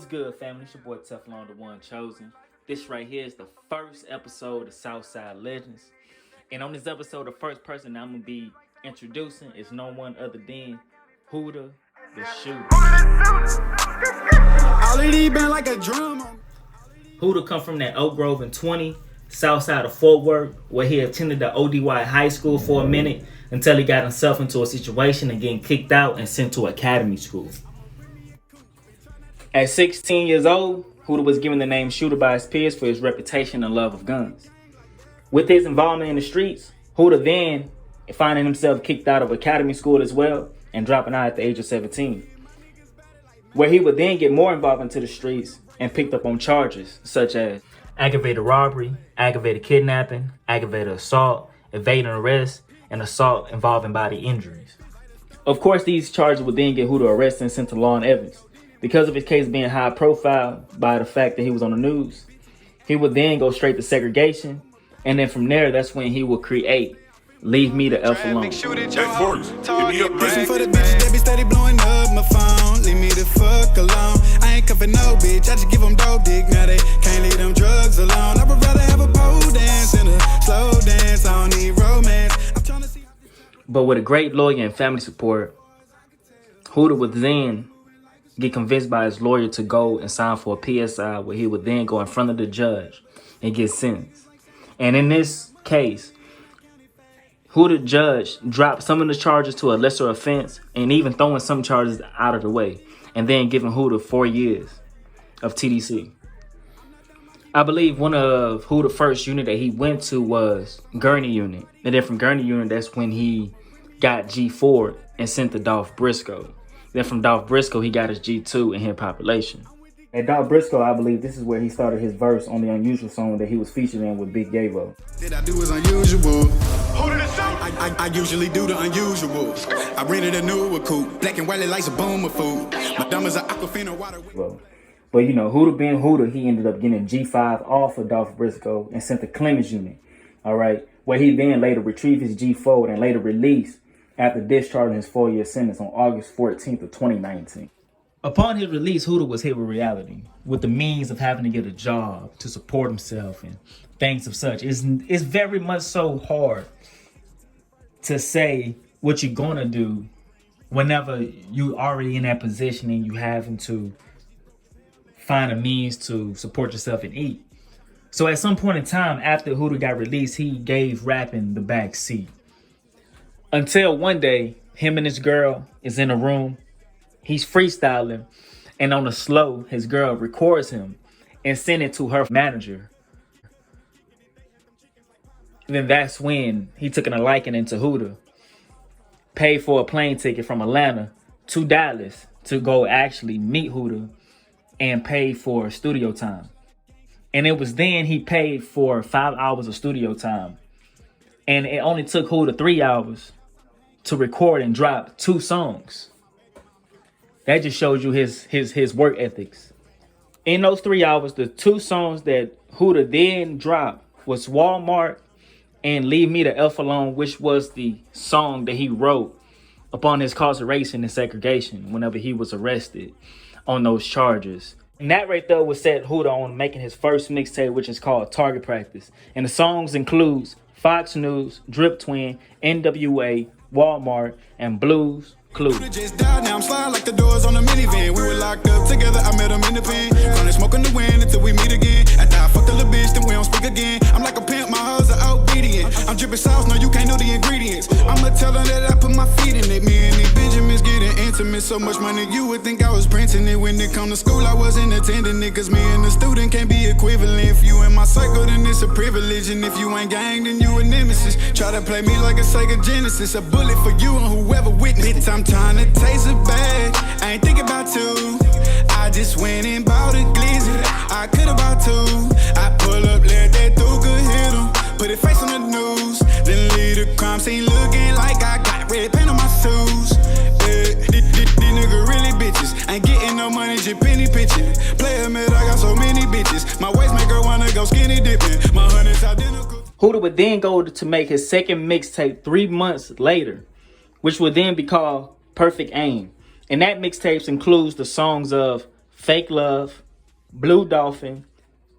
good, family? It's your boy Teflon, the one chosen. This right here is the first episode of Southside Legends. And on this episode, the first person I'm going to be introducing is no one other than Hooda Da Shoota. Hooda come from that Oak Grove and 20, south side of Fort Worth, where he attended the ODY high school for a minute until he got himself into a situation and getting kicked out and sent to academy school. At 16 years old, Hooda was given the name Shooter by his peers for his reputation and love of guns. With his involvement in the streets, Hooda then finding himself kicked out of academy school as well and dropping out at the age of 17, where he would then get more involved into the streets and picked up on charges such as aggravated robbery, aggravated kidnapping, aggravated assault, evading arrest, and assault involving body injuries. Of course, these charges would then get Hooda arrested and sent to law and evidence. Because of his case being high profile by the fact that he was on the news, he would then go straight to segregation. And then from there, that's when he would create Leave Me the F Alone. That works. Hit me up, man. For the bitches that be steady blowing up my phone. Leave me the fuck alone. I ain't cuffing no bitch. I just give them dope dick. Now they can't leave them drugs alone. I would rather have a pole dance and a slow dance. I don't need romance. I'm trying to see. But with a great lawyer and family support, Hooda would then get convinced by his lawyer to go and sign for a PSI, where he would then go in front of the judge and get sentenced. And in this case, Hooda judge dropped some of the charges to a lesser offense and even throwing some charges out of the way, and then giving Hooda 4 years of TDC. I believe one of Hooda's first unit that he went to was Gurney unit. And then from Gurney unit, that's when he got G4 and sent to Dolph Briscoe. Then from Dolph Briscoe, he got his G2 in his population. At Dolph Briscoe, I believe this is where he started his verse on the Unusual song that he was featured in with Big Gavo. Did I do is unusual? I usually do the unusual. I rented a newer coupe. Black and white lights a boomer food. My dumb is a aquafina water. But you know, Hooda being Hooda, he ended up getting a G5 off of Dolph Briscoe and sent to Clemens unit. All right, where he then later retrieved his G4 and later released after discharging his 4-year sentence on August 14th of 2019. Upon his release, Hooda was hit with reality, with the means of having to get a job to support himself and things of such. It's very much so hard to say what you're gonna do whenever you already in that position and you having to find a means to support yourself and eat. So at some point in time after Hooda got released, he gave rapping the back seat. Until one day, him and his girl is in a room. He's freestyling, and on the slow, his girl records him and sends it to her manager. And then that's when he took a liking into Hooda, paid for a plane ticket from Atlanta to Dallas to go actually meet Hooda, and paid for studio time. And it was then he paid for 5 hours of studio time. And it only took Hooda 3 hours to record and drop 2 songs. That just shows you his work ethics. In those 3 hours, the 2 songs that Hooda then dropped was Walmart and Leave Me the F Alone, which was the song that he wrote upon his incarceration and segregation whenever he was arrested on those charges. And that right there would set Hooda on making his first mixtape, which is called Target Practice. And the songs includes Fox News, Drip Twin, NWA, Walmart, and Blues Clues. Just died, now I'm sliding like the doors on a minivan. We were locked up together, I met him in the pen. Gonna smoke in the wind until we meet again. After I fucked a little bitch, then we don't speak again. I'm like a pimp, my hoes are obedient. I'm dripping sauce, no, you can't know the ingredients. I'ma tell them that I put my feet in it. Me and these Benjamins getting intimate. So much money, you would think I was printing it. When it come to school, I wasn't attending it. Cause me and the student can't be equivalent. If you in my cycle, then it's a privilege. And if you ain't gang, then you a nemesis. Try to play me like a Sega Genesis. A bullet for you and whoever witnessed it. I'm trying to taste a bag. I ain't thinking about 2. I just went and bought a glizzy. I could've bought 2. I pull up, let that Duca hit him. Put it face on the news. Then leave the crime scene looking like I got red paint on my shoes. These niggas really bitches. Ain't getting no money, just penny pitching. Player mid, I got so many bitches. My waist make her wanna go skinny dipping. My honey's identical. Hooda would then go to make his second mixtape 3 months later, which would then be called Perfect Aim. And that mixtape includes the songs of Fake Love, Blue Dolphin,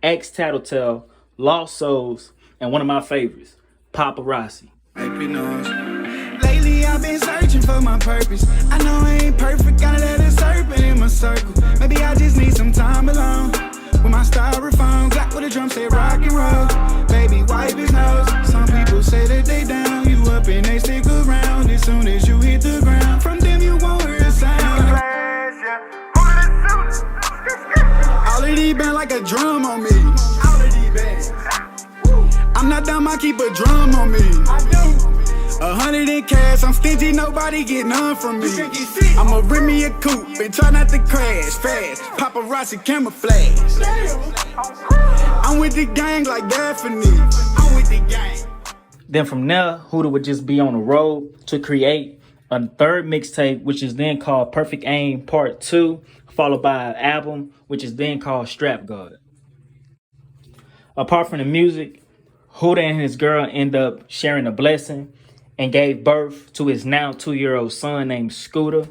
Ex Tattletale, Lost Souls, and one of my favorites, Paparazzi. Lately I've been searching for my purpose. I know I ain't perfect, gotta let a serpent in my circle. Maybe I just need some time alone. With my styrofoam, got with a drum say rock and roll. Baby, wipe his nose. Some people say that they down. You up and they stick around. As soon as you hit the ground, from them you won't hear a sound. All of these been like a drum on me. All of these bands. I'm not dumb, I keep a drum on me. I do. 100 in cash, I'm stingy, nobody get none from me. I'ma rent me a coupe and try not to crash fast. Paparazzi camouflage. I'm with the gang like Daphne. I'm with the gang. Then from there, Hooda would just be on the road to create a third mixtape, which is then called Perfect Aim Part 2, followed by an album, which is then called Strap Guard. Apart from the music, Hooda and his girl end up sharing a blessing and gave birth to his now 2-year-old son named Scooter.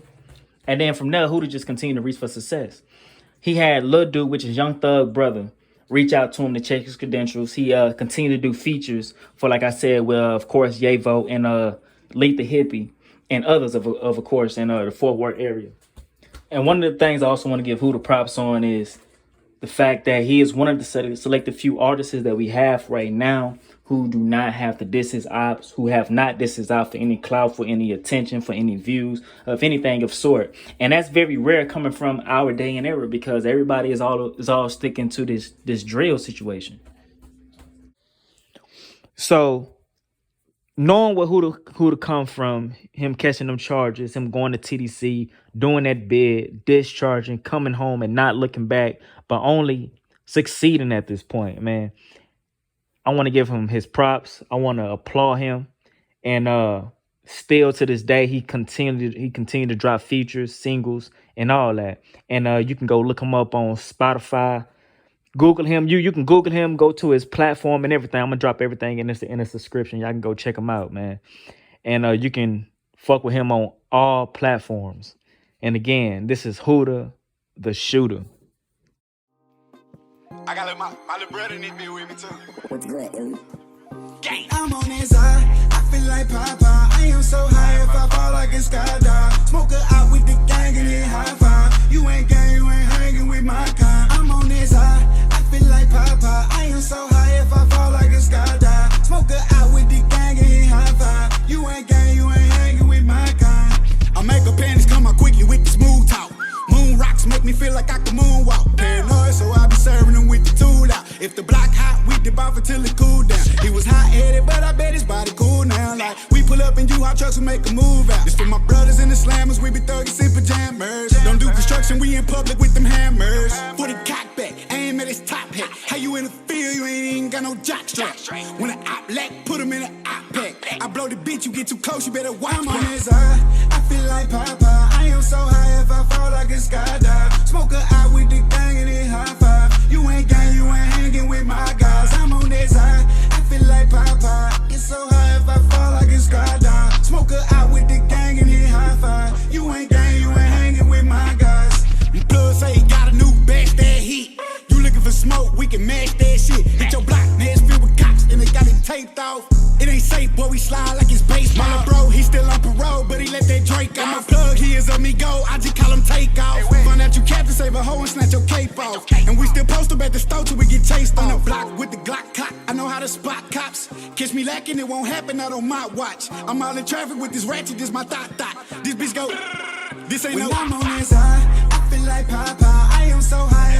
And then from there, Hooda just continued to reach for success. He had Lil Dude, which is Young Thug brother, reach out to him to check his credentials. He continued to do features for, like I said, well, of course, Yavo and Lead the Hippie and others, of course, in the Fort Worth area. And one of the things I also want to give Hooda props on is the fact that he is one of the selected few artists that we have right now who do not have to diss his ops, who have not dissed his ops for any clout, for any attention, for any views, of anything of sort. And that's very rare coming from our day and era, because everybody is all sticking to this drill situation. So knowing what Hooda come from, him catching them charges, him going to TDC, doing that bid, discharging, coming home and not looking back, but only succeeding at this point, man. I want to give him his props. I want to applaud him. And still to this day, he continued to drop features, singles, and all that. And you can go look him up on Spotify. Google him. You can Google him, go to his platform and everything. I'm going to drop everything in this description. Y'all can go check him out, man. And you can fuck with him on all platforms. And again, this is Hooda Da Shoota. I got my little brother need to be with me too. What's good, dude? Gang. I'm on his eye, I feel like Papa. I am so high if I fall like a skydive. Smoker out with the gang and hit high five. You ain't gang, you ain't hanging with my kind. I'm on his eye, I feel like Papa. I am so high if I fall like a skydive. Smoker out with the gang and hit high five. You ain't gang, you ain't hanging with my kind. I make her panties come out quickly with the smooth talk. Moon rocks make me feel like I can moonwalk. Paranoid, so I be serving them with the tool out. If the block hot, we dip off until it cool down. He was hot-headed, but I bet his body cool now. Like, we pull up in hot trucks and make a move out. This for my brothers and the slammers, we be thuggers in pajamas. Don't do construction, we in public with them hammers. 40 cock back, aim at his top hat. How you in the field, you ain't even got no jock strap. When an op lack, put him in an op pack. I blow the bitch, you get too close, you better watch. I'm on his eye, I feel like Papa. I am so high if I fall like a skydive. Smoker out with the gang and it high five. You ain't gang, you ain't hanging with my guys. I'm on this high, I feel like Papa. Get so high if I fall like a skydive. Smoker out with the gang and it high five. You ain't gang, you ain't hanging with my guys. Plug say he got a new batch that heat. You looking for smoke, we can match that shit. Hit your block, nails filled with cops, and they got it taped off. It ain't safe, boy, we slide like it's baseball. My bro, he still on parole, but he let that Drake off. I'm a plug, he is a me go, I just call him takeoff. Find out you captain, save a hoe and snatch your cape off. And we still post up at the store till we get chased on the block with the Glock cock. I know how to spot cops. Catch me lacking, it won't happen, not on my watch. I'm all in traffic with this ratchet, this my thought. This bitch go, this ain't when no I'm on this high, I feel like Papa. I am so high